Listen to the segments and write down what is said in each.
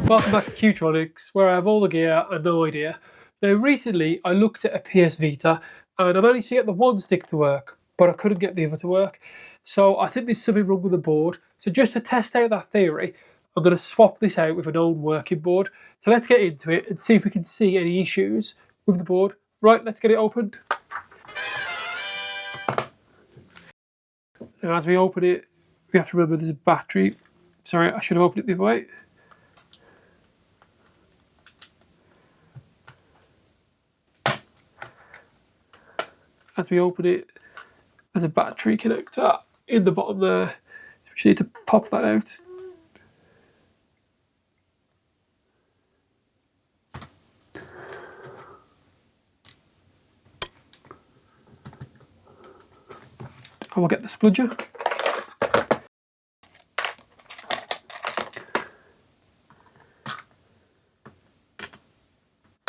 Welcome back to Qtronics, where I have all the gear and no idea. Now recently I looked at a PS Vita and I managed to get the one stick to work, but I couldn't get the other to work. So I think there's something wrong with the board. So just to test out that theory, I'm going to swap this out with an old working board. So let's get into it and see if we can see any issues with the board. Right, let's get it opened. Now as we open it, we have to remember there's a battery. Sorry, I should have opened it the other way. As we open it, there's a battery connector in the bottom there. So we just need to pop that out. And we'll get the spludger.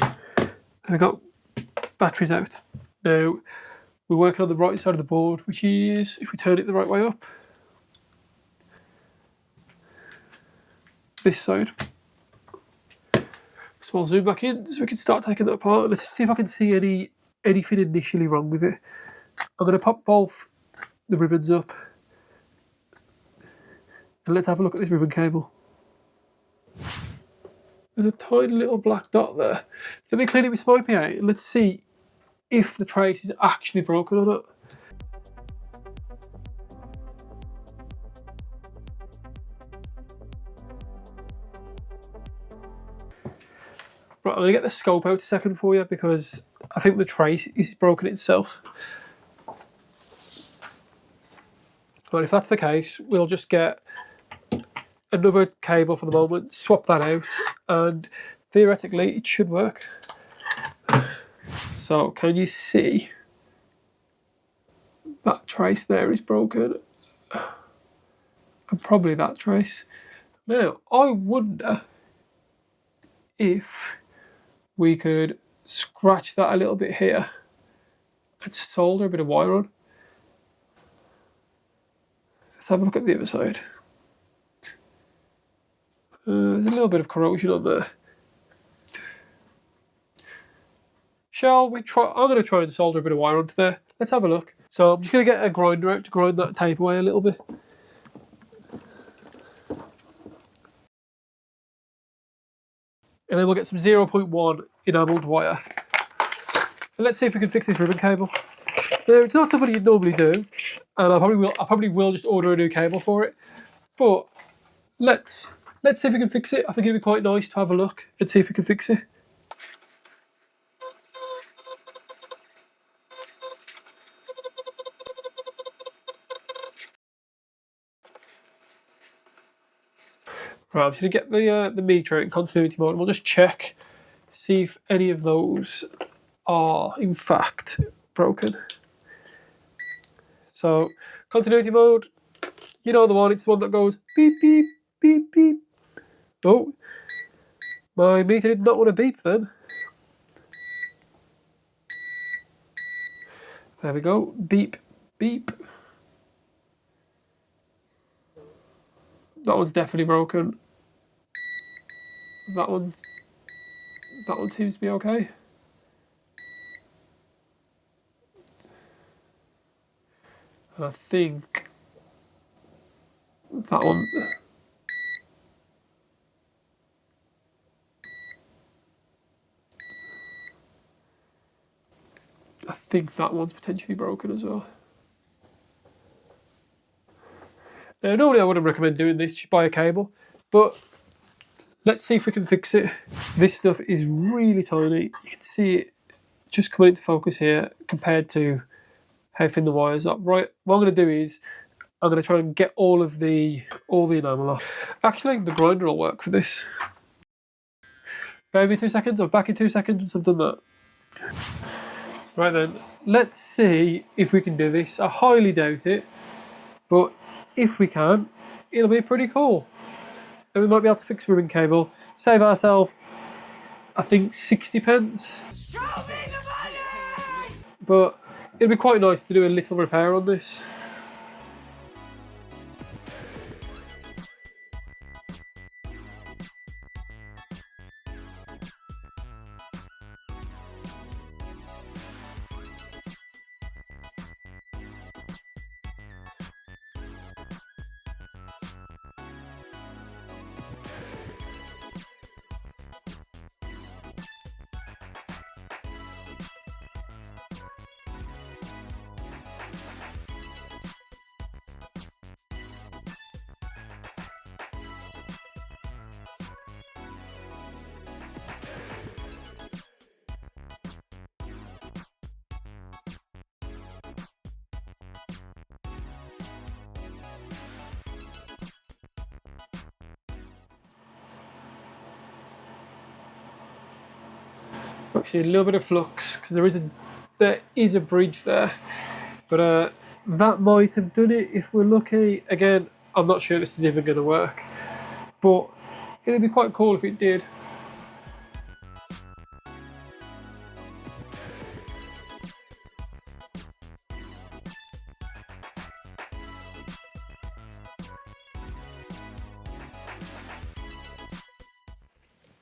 There we go. Battery's out. Now, we're working on the right side of the board, which is, if we turn it the right way up, this side. So I'll zoom back in so we can start taking that apart. Let's see if I can see anything initially wrong with it. I'm going to pop both the ribbons up. And let's have a look at this ribbon cable. There's a tiny little black dot there. Let me clean it with Smipey out and let's see if the trace is actually broken or not. Right, I'm going to get the scope out a second for you because I think the trace is broken itself. Right, if that's the case, we'll just get another cable for the moment, swap that out, and theoretically it should work. So can you see that trace there is broken? And probably that trace. Now, I wonder if we could scratch that a little bit here and solder a bit of wire on. Let's have a look at the other side. There's a little bit of corrosion on there. Shall we try? I'm going to try and solder a bit of wire onto there. Let's have a look. So I'm just going to get a grinder out to grind that tape away a little bit. And then we'll get some 0.1 enamelled wire. And let's see if we can fix this ribbon cable. Now, it's not something you'd normally do, and I probably will just order a new cable for it. But let's see if we can fix it. I think it'd be quite nice to have a look and see if we can fix it. Right, I'm just going to get the meter out in continuity mode and we'll just check, see if any of those are in fact broken. So, continuity mode, you know the one, it's the one that goes beep, beep, beep, beep. Oh, my meter did not want to beep then. There we go, beep, beep. That one's definitely broken. That one seems to be okay. And I think that one. I think that one's potentially broken as well. Now, normally I wouldn't recommend doing this, just buy a cable, but let's see if we can fix it. This stuff is really tiny. You can see it just coming into focus here compared to how thin the wires are. Right, what I'm going to do is I'm going to try and get all the enamel off. Actually, the grinder will work for this. Bear with me 2 seconds. I'm back in 2 seconds once I've done that. Right then, let's see if we can do this. I highly doubt it, but if we can, it'll be pretty cool. And we might be able to fix the ribbon cable, save ourselves, I think, 60 pence. Show me the money! But it'd be quite nice to do a little repair on this. actually a little bit of flux because there is a bridge there, but that might have done it if we're lucky. Again, I'm not sure this is even going to work, but it'd be quite cool if it did.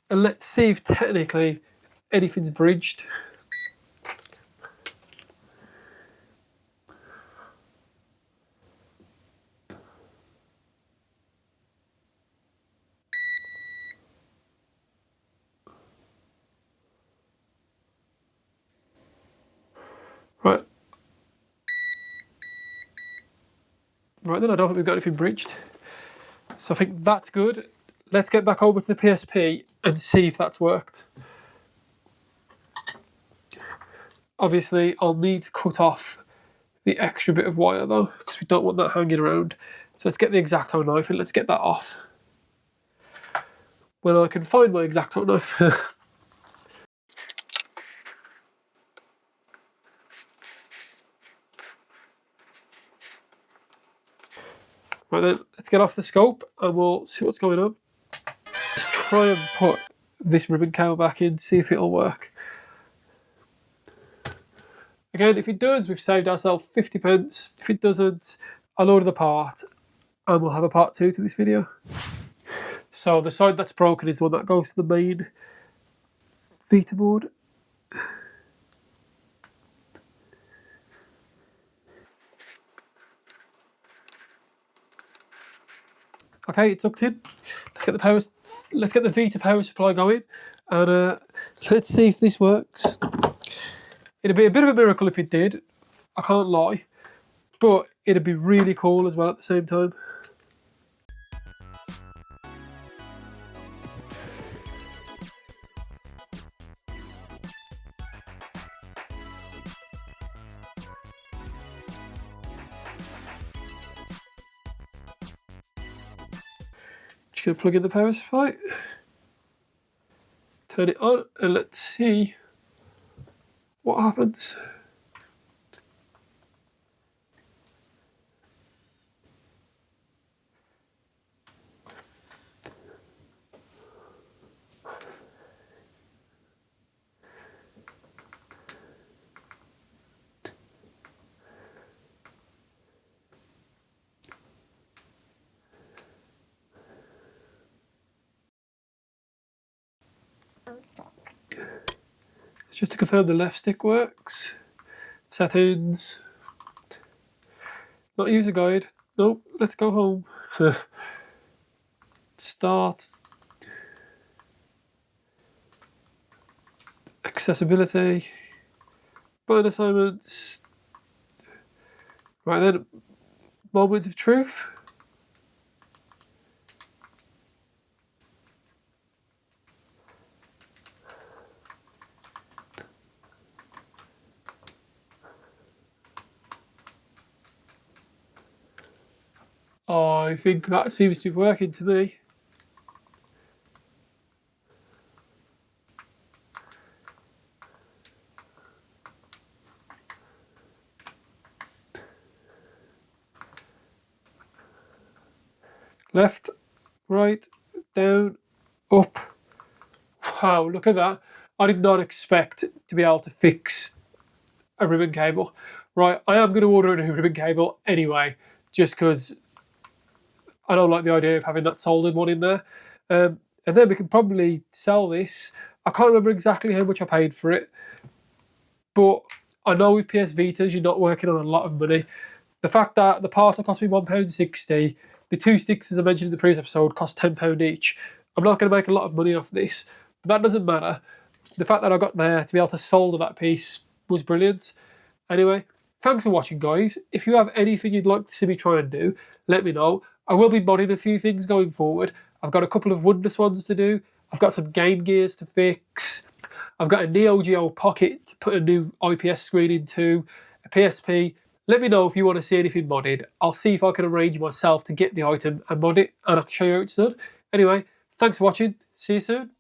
And let's see if technically anything's bridged. Right. Right then, I don't think we've got anything bridged. So I think that's good. Let's get back over to the PSP and see if that's worked. Obviously, I'll need to cut off the extra bit of wire though, because we don't want that hanging around. So let's get the X-Acto knife and let's get that off. When I can find my X-Acto knife. Right then, let's get off the scope and we'll see what's going on. Let's try and put this ribbon cable back in, see if it'll work. Again, if it does, we've saved ourselves 50p. If it doesn't, I'll order the part and we'll have a part 2 to this video. So the side that's broken is the one that goes to the main Vita board. Okay, it's hooked in. Let's get the Vita power supply going, and let's see if this works. It'd be a bit of a miracle if it did, I can't lie, but it'd be really cool as well at the same time. Just gonna plug in the power supply, turn it on, and let's see what happens. Just to confirm the left stick works. Settings. Not user guide. Nope, let's go home. Start. Accessibility. Button assignments. Right then, moment of truth. I think that seems to be working to me. Left, right, down, up. Wow, look at that. I did not expect to be able to fix a ribbon cable. Right, I am going to order a new ribbon cable anyway, just because I don't like the idea of having that soldered one in there. And then we can probably sell this. I can't remember exactly how much I paid for it, but I know with PS Vitas you're not working on a lot of money. The fact that the part will cost me £1.60, the 2 sticks, as I mentioned in the previous episode, cost £10 each. I'm not going to make a lot of money off this, but that doesn't matter. The fact that I got there to be able to solder that piece was brilliant. Anyway, thanks for watching, guys. If you have anything you'd like to see me try and do, let me know. I will be modding a few things going forward. I've got a couple of woodless ones to do. I've got some Game Gears to fix. I've got a Neo Geo Pocket to put a new IPS screen into, a PSP. Let me know if you want to see anything modded. I'll see if I can arrange myself to get the item and mod it, and I can show you how it's done. Anyway, thanks for watching. See you soon.